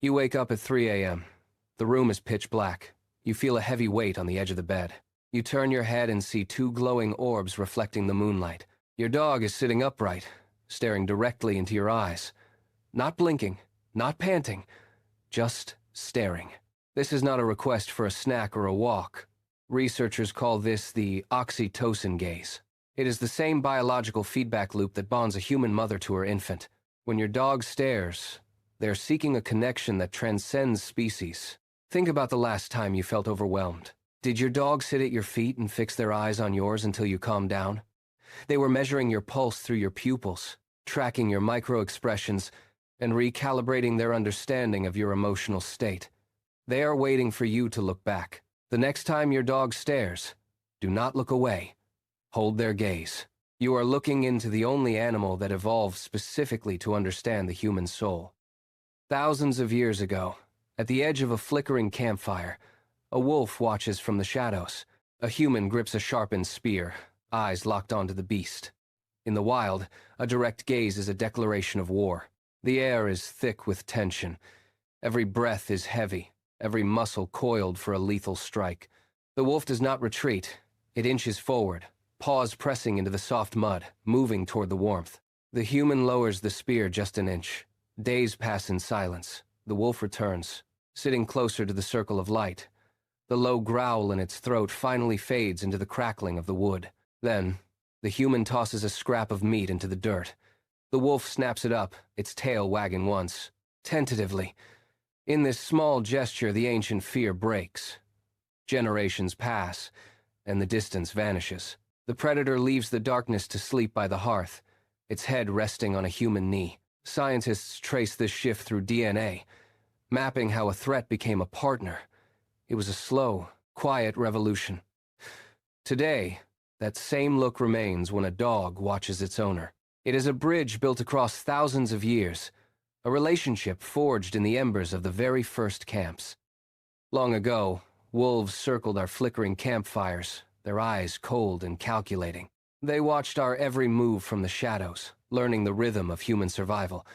You wake up at 3 a.m. The room is pitch black. You feel a heavy weight on the edge of the bed. You turn your head and see two glowing orbs reflecting the moonlight. Your dog is sitting upright, staring directly into your eyes. Not blinking, not panting, just staring. This is not a request for a snack or a walk. Researchers call this the oxytocin gaze. It is the same biological feedback loop that bonds a human mother to her infant. When your dog stares, they're seeking a connection that transcends species. Think about the last time you felt overwhelmed. Did your dog sit at your feet and fix their eyes on yours until you calmed down? They were measuring your pulse through your pupils, tracking your micro-expressions, and recalibrating their understanding of your emotional state. They are waiting for you to look back. The next time your dog stares, do not look away. Hold their gaze. You are looking into the only animal that evolved specifically to understand the human soul. Thousands of years ago, at the edge of a flickering campfire, a wolf watches from the shadows. A human grips a sharpened spear, eyes locked onto the beast. In the wild, a direct gaze is a declaration of war. The air is thick with tension. Every breath is heavy, every muscle coiled for a lethal strike. The wolf does not retreat. It inches forward, paws pressing into the soft mud, moving toward the warmth. The human lowers the spear just an inch. Days pass in silence. The wolf returns, sitting closer to the circle of light. The low growl in its throat finally fades into the crackling of the wood. Then, the human tosses a scrap of meat into the dirt. The wolf snaps it up, its tail wagging once, tentatively. In this small gesture, the ancient fear breaks. Generations pass, and the distance vanishes. The predator leaves the darkness to sleep by the hearth, its head resting on a human knee. Scientists trace this shift through DNA, mapping how a threat became a partner. It was a slow, quiet revolution. Today, that same look remains when a dog watches its owner. It is a bridge built across thousands of years, a relationship forged in the embers of the very first camps. Long ago, wolves circled our flickering campfires, their eyes cold and calculating. They watched our every move from the shadows, learning the rhythm of human survival.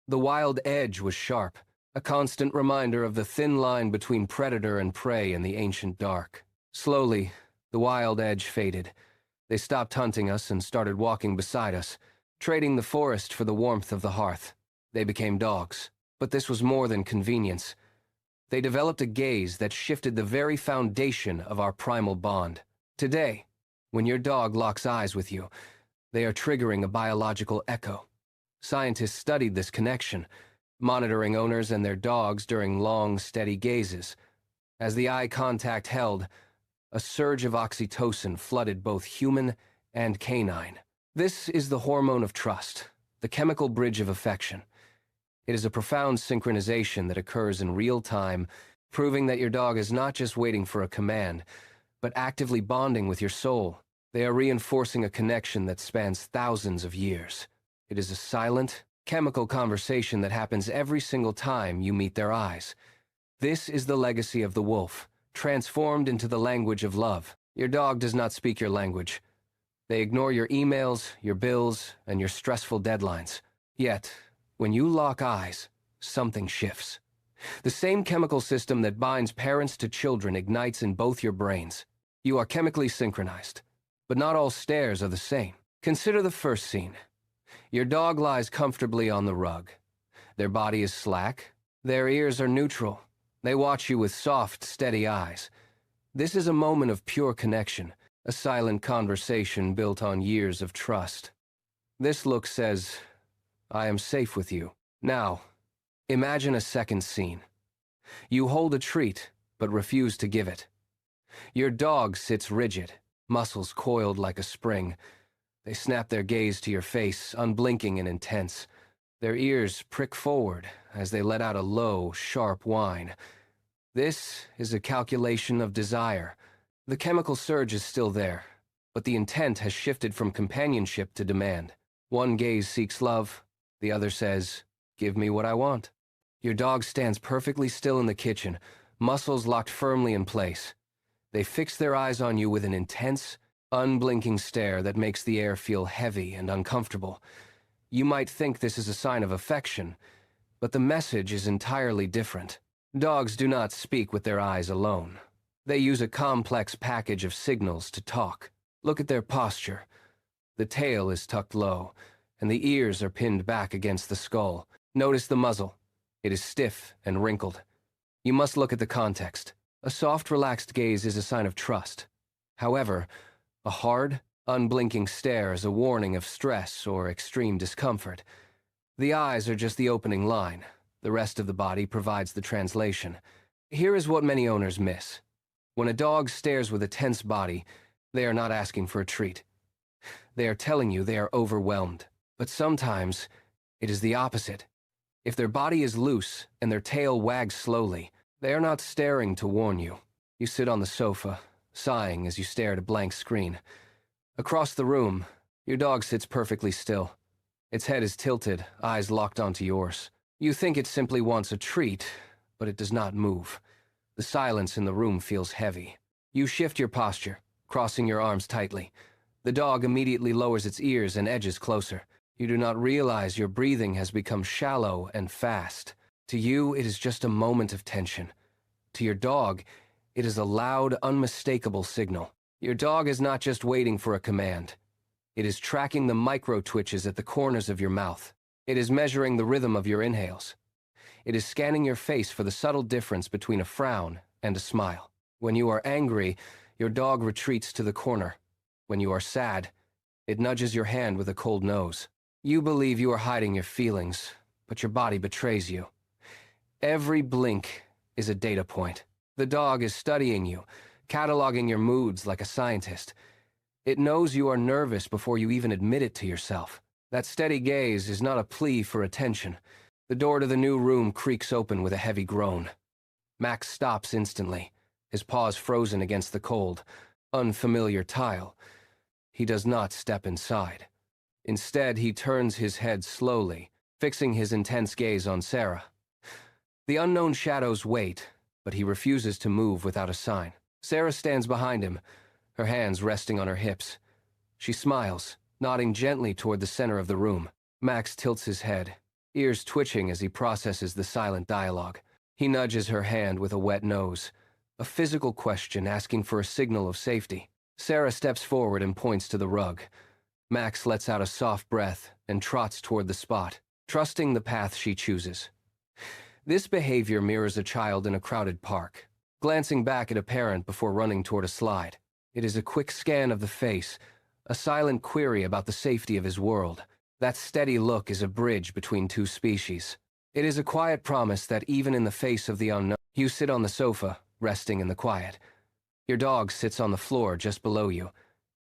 The wild edge was sharp, a constant reminder of the thin line between predator and prey in the ancient dark. Slowly, the wild edge faded. They stopped hunting us and started walking beside us, trading the forest for the warmth of the hearth. They became dogs, but this was more than convenience. They developed a gaze that shifted the very foundation of our primal bond. Today, when your dog locks eyes with you, they are triggering a biological echo. Scientists studied this connection, monitoring owners and their dogs during long, steady gazes. As the eye contact held, a surge of oxytocin flooded both human and canine. This is the hormone of trust, the chemical bridge of affection. It is a profound synchronization that occurs in real time, proving that your dog is not just waiting for a command, but actively bonding with your soul. They are reinforcing a connection that spans thousands of years. It is a silent, chemical conversation that happens every single time you meet their eyes. This is the legacy of the wolf, transformed into the language of love. Your dog does not speak your language. They ignore your emails, your bills, and your stressful deadlines. Yet, when you lock eyes, something shifts. The same chemical system that binds parents to children ignites in both your brains. You are chemically synchronized. But not all stares are the same. Consider the first scene. Your dog lies comfortably on the rug. Their body is slack. Their ears are neutral. They watch you with soft, steady eyes. This is a moment of pure connection, a silent conversation built on years of trust. This look says, I am safe with you. Now, imagine a second scene. You hold a treat, but refuse to give it. Your dog sits rigid, muscles coiled like a spring. They snap their gaze to your face, unblinking and intense. Their ears prick forward as they let out a low, sharp whine. This is a calculation of desire. The chemical surge is still there, but the intent has shifted from companionship to demand. One gaze seeks love, the other says, give me what I want. Your dog stands perfectly still in the kitchen, muscles locked firmly in place. They fix their eyes on you with an intense, unblinking stare that makes the air feel heavy and uncomfortable. You might think this is a sign of affection, but the message is entirely different. Dogs do not speak with their eyes alone. They use a complex package of signals to talk. Look at their posture. The tail is tucked low, and the ears are pinned back against the skull. Notice the muzzle. It is stiff and wrinkled. You must look at the context. A soft, relaxed gaze is a sign of trust. However, a hard, unblinking stare is a warning of stress or extreme discomfort. The eyes are just the opening line. The rest of the body provides the translation. Here is what many owners miss. When a dog stares with a tense body, they are not asking for a treat. They are telling you they are overwhelmed. But sometimes, it is the opposite. If their body is loose and their tail wags slowly, they are not staring to warn you. You sit on the sofa, sighing as you stare at a blank screen. Across the room, your dog sits perfectly still. Its head is tilted, eyes locked onto yours. You think it simply wants a treat, but it does not move. The silence in the room feels heavy. You shift your posture, crossing your arms tightly. The dog immediately lowers its ears and edges closer. You do not realize your breathing has become shallow and fast. To you, it is just a moment of tension. To your dog, it is a loud, unmistakable signal. Your dog is not just waiting for a command. It is tracking the micro-twitches at the corners of your mouth. It is measuring the rhythm of your inhales. It is scanning your face for the subtle difference between a frown and a smile. When you are angry, your dog retreats to the corner. When you are sad, it nudges your hand with a cold nose. You believe you are hiding your feelings, but your body betrays you. Every blink is a data point. The dog is studying you, cataloging your moods like a scientist. It knows you are nervous before you even admit it to yourself. That steady gaze is not a plea for attention. The door to the new room creaks open with a heavy groan. Max stops instantly, his paws frozen against the cold, unfamiliar tile. He does not step inside. Instead, he turns his head slowly, fixing his intense gaze on Sarah. The unknown shadows wait, but he refuses to move without a sign. Sarah stands behind him, her hands resting on her hips. She smiles, nodding gently toward the center of the room. Max tilts his head, ears twitching as he processes the silent dialogue. He nudges her hand with a wet nose, a physical question asking for a signal of safety. Sarah steps forward and points to the rug. Max lets out a soft breath and trots toward the spot, trusting the path she chooses. This behavior mirrors a child in a crowded park, glancing back at a parent before running toward a slide. It is a quick scan of the face, a silent query about the safety of his world. That steady look is a bridge between two species. It is a quiet promise that even in the face of the unknown, you sit on the sofa, resting in the quiet. Your dog sits on the floor just below you.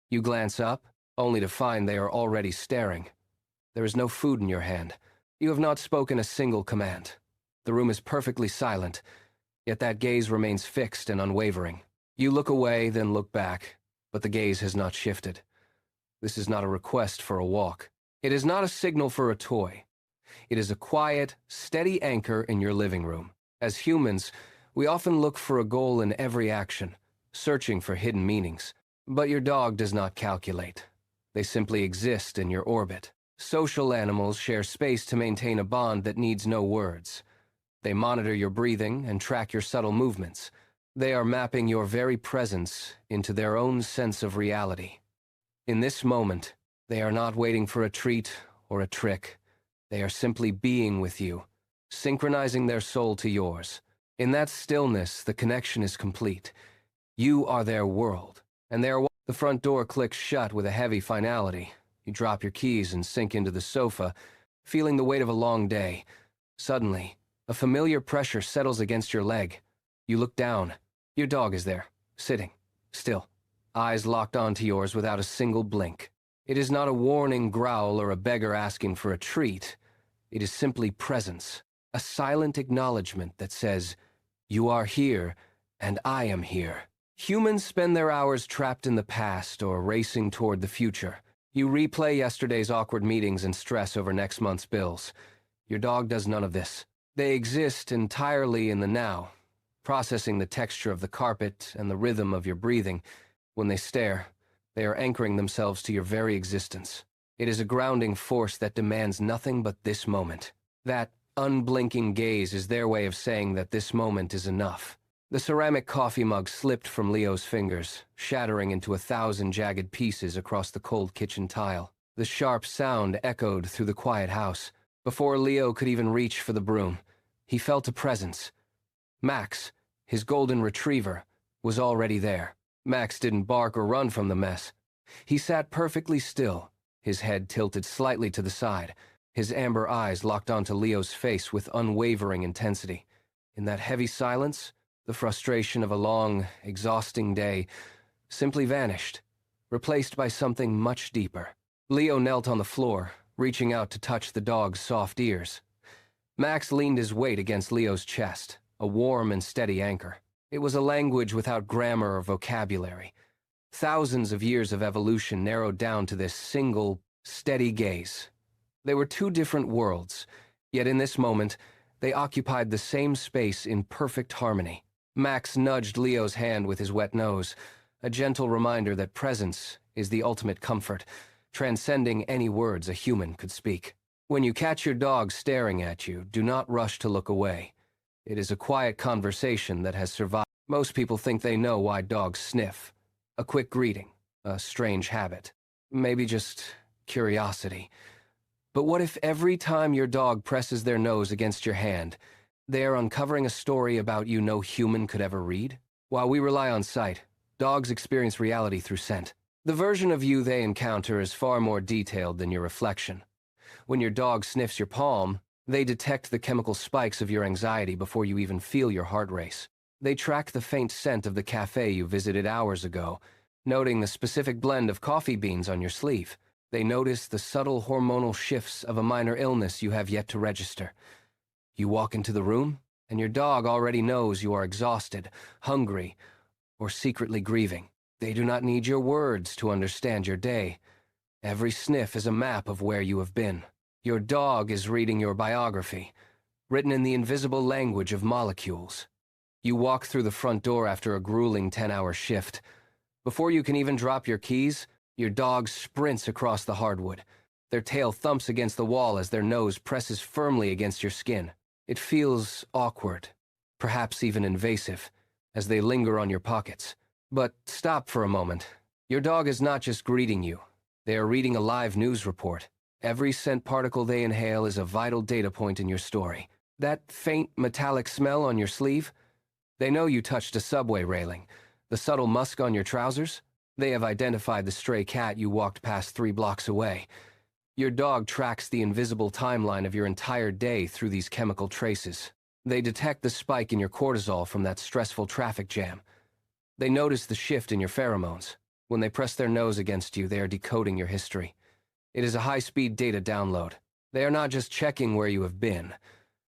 You glance up, only to find they are already staring. There is no food in your hand. You have not spoken a single command. The room is perfectly silent, yet that gaze remains fixed and unwavering. You look away, then look back, but the gaze has not shifted. This is not a request for a walk. It is not a signal for a toy. It is a quiet, steady anchor in your living room. As humans, we often look for a goal in every action, searching for hidden meanings. But your dog does not calculate. They simply exist in your orbit. Social animals share space to maintain a bond that needs no words. They monitor your breathing and track your subtle movements. They are mapping your very presence into their own sense of reality. In this moment, they are not waiting for a treat or a trick. They are simply being with you, synchronizing their soul to yours. In that stillness, the connection is complete. You are their world, and the front door clicks shut with a heavy finality. You drop your keys and sink into the sofa, feeling the weight of a long day. Suddenly, a familiar pressure settles against your leg. You look down. Your dog is there, sitting, still, eyes locked onto yours without a single blink. It is not a warning growl or a beggar asking for a treat. It is simply presence, a silent acknowledgement that says, "You are here, and I am here." Humans spend their hours trapped in the past or racing toward the future. You replay yesterday's awkward meetings and stress over next month's bills. Your dog does none of this. They exist entirely in the now, processing the texture of the carpet and the rhythm of your breathing. When they stare, they are anchoring themselves to your very existence. It is a grounding force that demands nothing but this moment. That unblinking gaze is their way of saying that this moment is enough. The ceramic coffee mug slipped from Leo's fingers, shattering into 1,000 jagged pieces across the cold kitchen tile. The sharp sound echoed through the quiet house. Before Leo could even reach for the broom, he felt a presence. Max, his golden retriever, was already there. Max didn't bark or run from the mess. He sat perfectly still, his head tilted slightly to the side, his amber eyes locked onto Leo's face with unwavering intensity. In that heavy silence, the frustration of a long, exhausting day simply vanished, replaced by something much deeper. Leo knelt on the floor, reaching out to touch the dog's soft ears. Max leaned his weight against Leo's chest, a warm and steady anchor. It was a language without grammar or vocabulary. Thousands of years of evolution narrowed down to this single, steady gaze. They were two different worlds, yet in this moment, they occupied the same space in perfect harmony. Max nudged Leo's hand with his wet nose, a gentle reminder that presence is the ultimate comfort, transcending any words a human could speak. When you catch your dog staring at you, do not rush to look away. It is a quiet conversation that has survived. Most people think they know why dogs sniff. A quick greeting, a strange habit, maybe just curiosity. But what if every time your dog presses their nose against your hand, they are uncovering a story about you no human could ever read? While we rely on sight, dogs experience reality through scent. The version of you they encounter is far more detailed than your reflection. When your dog sniffs your palm, they detect the chemical spikes of your anxiety before you even feel your heart race. They track the faint scent of the cafe you visited hours ago, noting the specific blend of coffee beans on your sleeve. They notice the subtle hormonal shifts of a minor illness you have yet to register. You walk into the room, and your dog already knows you are exhausted, hungry, or secretly grieving. They do not need your words to understand your day. Every sniff is a map of where you have been. Your dog is reading your biography, written in the invisible language of molecules. You walk through the front door after a grueling 10-hour shift. Before you can even drop your keys, your dog sprints across the hardwood. Their tail thumps against the wall as their nose presses firmly against your skin. It feels awkward, perhaps even invasive, as they linger on your pockets. But stop for a moment. Your dog is not just greeting you. They are reading a live news report. Every scent particle they inhale is a vital data point in your story. That faint metallic smell on your sleeve? They know you touched a subway railing. The subtle musk on your trousers? They have identified the stray cat you walked past 3 blocks away. Your dog tracks the invisible timeline of your entire day through these chemical traces. They detect the spike in your cortisol from that stressful traffic jam. They notice the shift in your pheromones. When they press their nose against you, they are decoding your history. It is a high-speed data download. They are not just checking where you have been.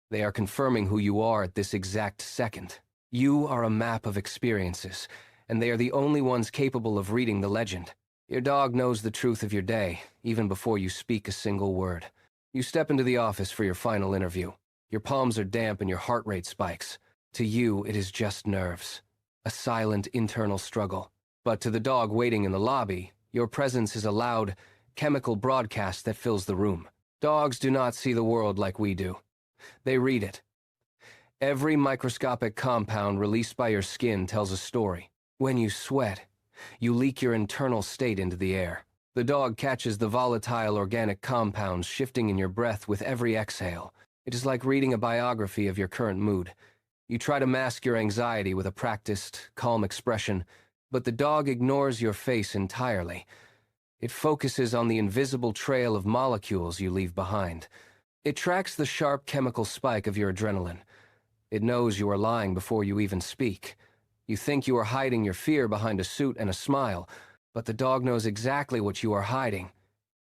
They are confirming who you are at this exact second. You are a map of experiences, and they are the only ones capable of reading the legend. Your dog knows the truth of your day, even before you speak a single word. You step into the office for your final interview. Your palms are damp and your heart rate spikes. To you, it is just nerves. A silent internal struggle. But to the dog waiting in the lobby, your presence is a loud, chemical broadcast that fills the room. Dogs do not see the world like we do. They read it. Every microscopic compound released by your skin tells a story. When you sweat, you leak your internal state into the air. The dog catches the volatile organic compounds shifting in your breath with every exhale. It is like reading a biography of your current mood. You try to mask your anxiety with a practiced, calm expression, but the dog ignores your face entirely. It focuses on the invisible trail of molecules you leave behind. It tracks the sharp chemical spike of your adrenaline. It knows you are lying before you even speak. You think you are hiding your fear behind a suit and a smile, but the dog knows exactly what you are hiding.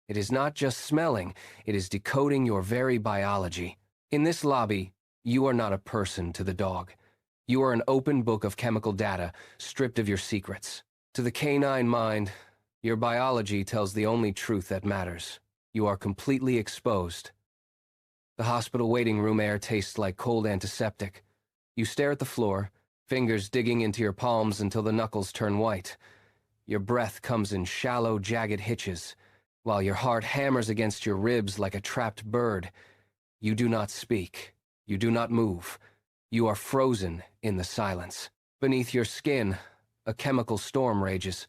It is not just smelling, it is decoding your very biology. In this lobby, you are not a person to the dog. You are an open book of chemical data, stripped of your secrets. To the canine mind, your biology tells the only truth that matters. You are completely exposed. The hospital waiting room air tastes like cold antiseptic. You stare at the floor, fingers digging into your palms until the knuckles turn white. Your breath comes in shallow, jagged hitches, while your heart hammers against your ribs like a trapped bird. You do not speak. You do not move. You are frozen in the silence. Beneath your skin, a chemical storm rages.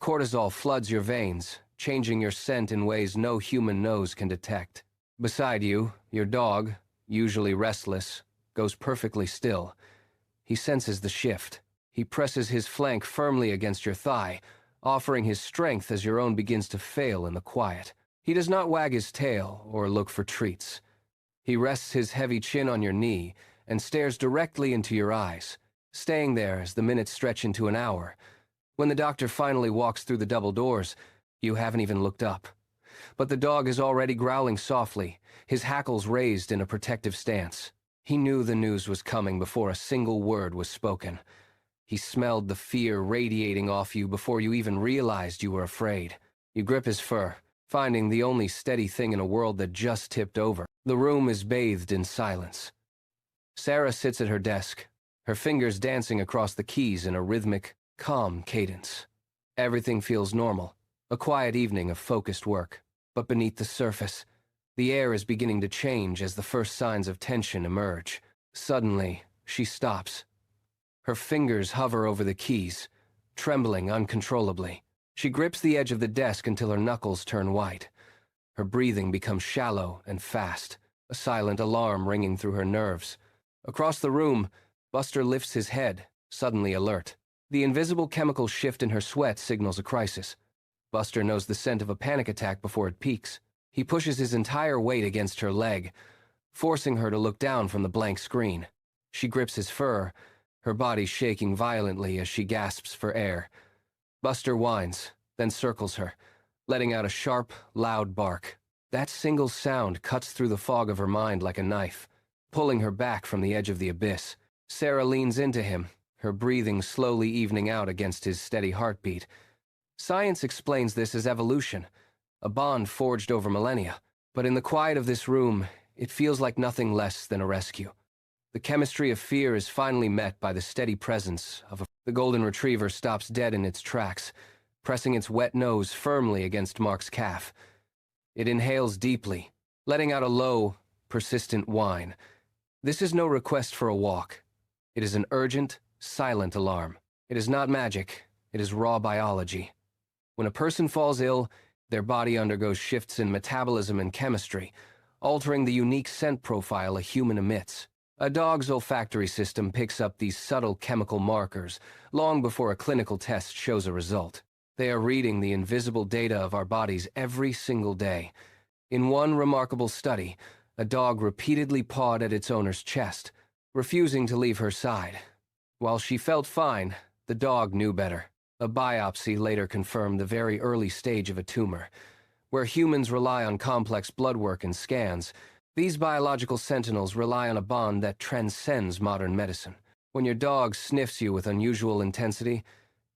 Cortisol floods your veins, changing your scent in ways no human nose can detect. Beside you, your dog, usually restless, goes perfectly still. He senses the shift. He presses his flank firmly against your thigh, offering his strength as your own begins to fail in the quiet. He does not wag his tail or look for treats. He rests his heavy chin on your knee and stares directly into your eyes, staying there as the minutes stretch into an hour. When the doctor finally walks through the double doors, you haven't even looked up. But the dog is already growling softly, his hackles raised in a protective stance. He knew the news was coming before a single word was spoken. He smelled the fear radiating off you before you even realized you were afraid. You grip his fur, finding the only steady thing in a world that just tipped over. The room is bathed in silence. Sarah sits at her desk, her fingers dancing across the keys in a rhythmic, calm cadence. Everything feels normal, a quiet evening of focused work. But beneath the surface, the air is beginning to change as the first signs of tension emerge. Suddenly, she stops. Her fingers hover over the keys, trembling uncontrollably. She grips the edge of the desk until her knuckles turn white. Her breathing becomes shallow and fast, a silent alarm ringing through her nerves. Across the room, Buster lifts his head, suddenly alert. The invisible chemical shift in her sweat signals a crisis. Buster knows the scent of a panic attack before it peaks. He pushes his entire weight against her leg, forcing her to look down from the blank screen. She grips his fur, her body shaking violently as she gasps for air. Buster whines, then circles her, letting out a sharp, loud bark. That single sound cuts through the fog of her mind like a knife, pulling her back from the edge of the abyss. Sarah leans into him, her breathing slowly evening out against his steady heartbeat. Science explains this as evolution, a bond forged over millennia. But in the quiet of this room, it feels like nothing less than a rescue. The chemistry of fear is finally met by the steady presence of the golden retriever stops dead in its tracks, pressing its wet nose firmly against Mark's calf. It inhales deeply, letting out a low, persistent whine. This is no request for a walk. It is an urgent, silent alarm. It is not magic. It is raw biology. When a person falls ill, their body undergoes shifts in metabolism and chemistry, altering the unique scent profile a human emits. A dog's olfactory system picks up these subtle chemical markers long before a clinical test shows a result. They are reading the invisible data of our bodies every single day. In one remarkable study, a dog repeatedly pawed at its owner's chest, refusing to leave her side. While she felt fine, the dog knew better. A biopsy later confirmed the very early stage of a tumor. Where humans rely on complex blood work and scans, these biological sentinels rely on a bond that transcends modern medicine. When your dog sniffs you with unusual intensity,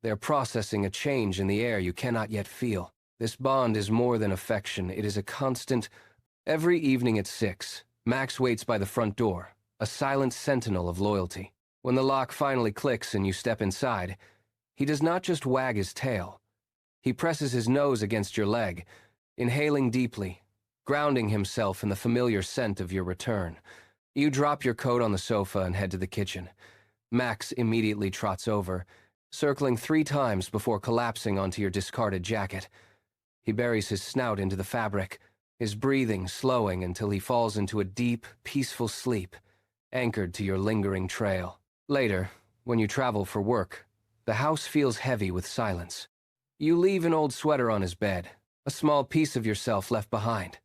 they're processing a change in the air you cannot yet feel. This bond is more than affection, it is a constant. Every evening at 6, Max waits by the front door, a silent sentinel of loyalty. When the lock finally clicks and you step inside, he does not just wag his tail. He presses his nose against your leg, inhaling deeply, grounding himself in the familiar scent of your return. You drop your coat on the sofa and head to the kitchen. Max immediately trots over, circling 3 times before collapsing onto your discarded jacket. He buries his snout into the fabric, his breathing slowing until he falls into a deep, peaceful sleep, anchored to your lingering trail. Later, when you travel for work, the house feels heavy with silence. You leave an old sweater on his bed, a small piece of yourself left behind.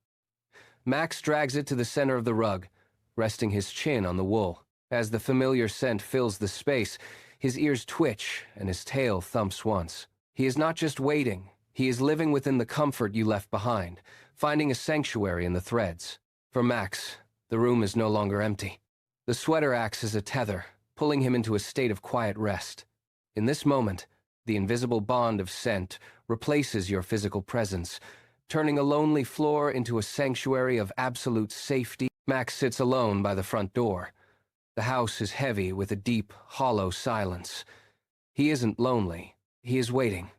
Max drags it to the center of the rug, resting his chin on the wool. As the familiar scent fills the space, his ears twitch and his tail thumps once. He is not just waiting, he is living within the comfort you left behind, finding a sanctuary in the threads. For Max, the room is no longer empty. The sweater acts as a tether, pulling him into a state of quiet rest. In this moment, the invisible bond of scent replaces your physical presence, turning a lonely floor into a sanctuary of absolute safety. Max sits alone by the front door. The house is heavy with a deep, hollow silence. He isn't lonely. He is waiting.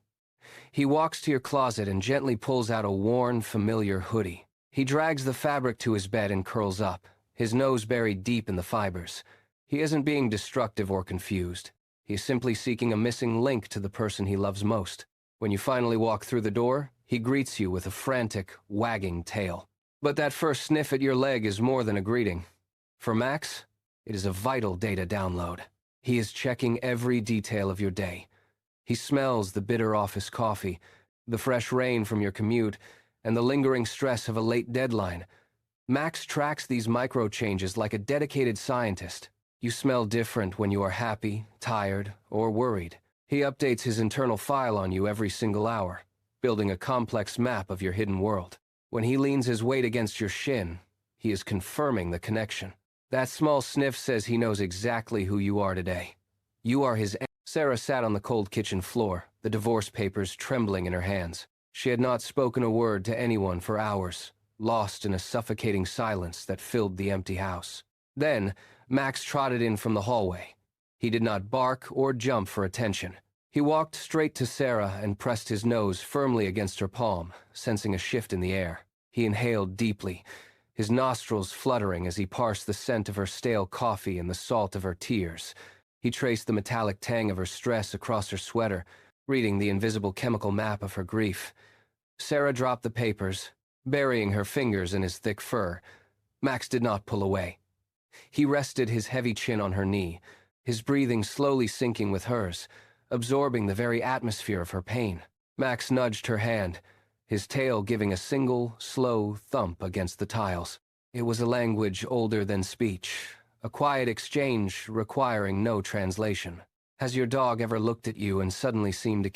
He walks to your closet and gently pulls out a worn, familiar hoodie. He drags the fabric to his bed and curls up, his nose buried deep in the fibers. He isn't being destructive or confused. He's simply seeking a missing link to the person he loves most. When you finally walk through the door, he greets you with a frantic, wagging tail. But that first sniff at your leg is more than a greeting. For Max, it is a vital data download. He is checking every detail of your day. He smells the bitter office coffee, the fresh rain from your commute, and the lingering stress of a late deadline. Max tracks these micro-changes like a dedicated scientist. You smell different when you are happy, tired, or worried. He updates his internal file on you every single hour, building a complex map of your hidden world. When he leans his weight against your shin, he is confirming the connection. That small sniff says he knows exactly who you are today. You are his. Sarah sat on the cold kitchen floor, the divorce papers trembling in her hands. She had not spoken a word to anyone for hours, lost in a suffocating silence that filled the empty house. Then, Max trotted in from the hallway. He did not bark or jump for attention. He walked straight to Sarah and pressed his nose firmly against her palm, sensing a shift in the air. He inhaled deeply, his nostrils fluttering as he parsed the scent of her stale coffee and the salt of her tears. He traced the metallic tang of her stress across her sweater, reading the invisible chemical map of her grief. Sarah dropped the papers, burying her fingers in his thick fur. Max did not pull away. He rested his heavy chin on her knee, his breathing slowly sinking with hers, absorbing the very atmosphere of her pain. Max nudged her hand, his tail giving a single, slow thump against the tiles. It was a language older than speech, a quiet exchange requiring no translation. Has your dog ever looked at you and suddenly seemed to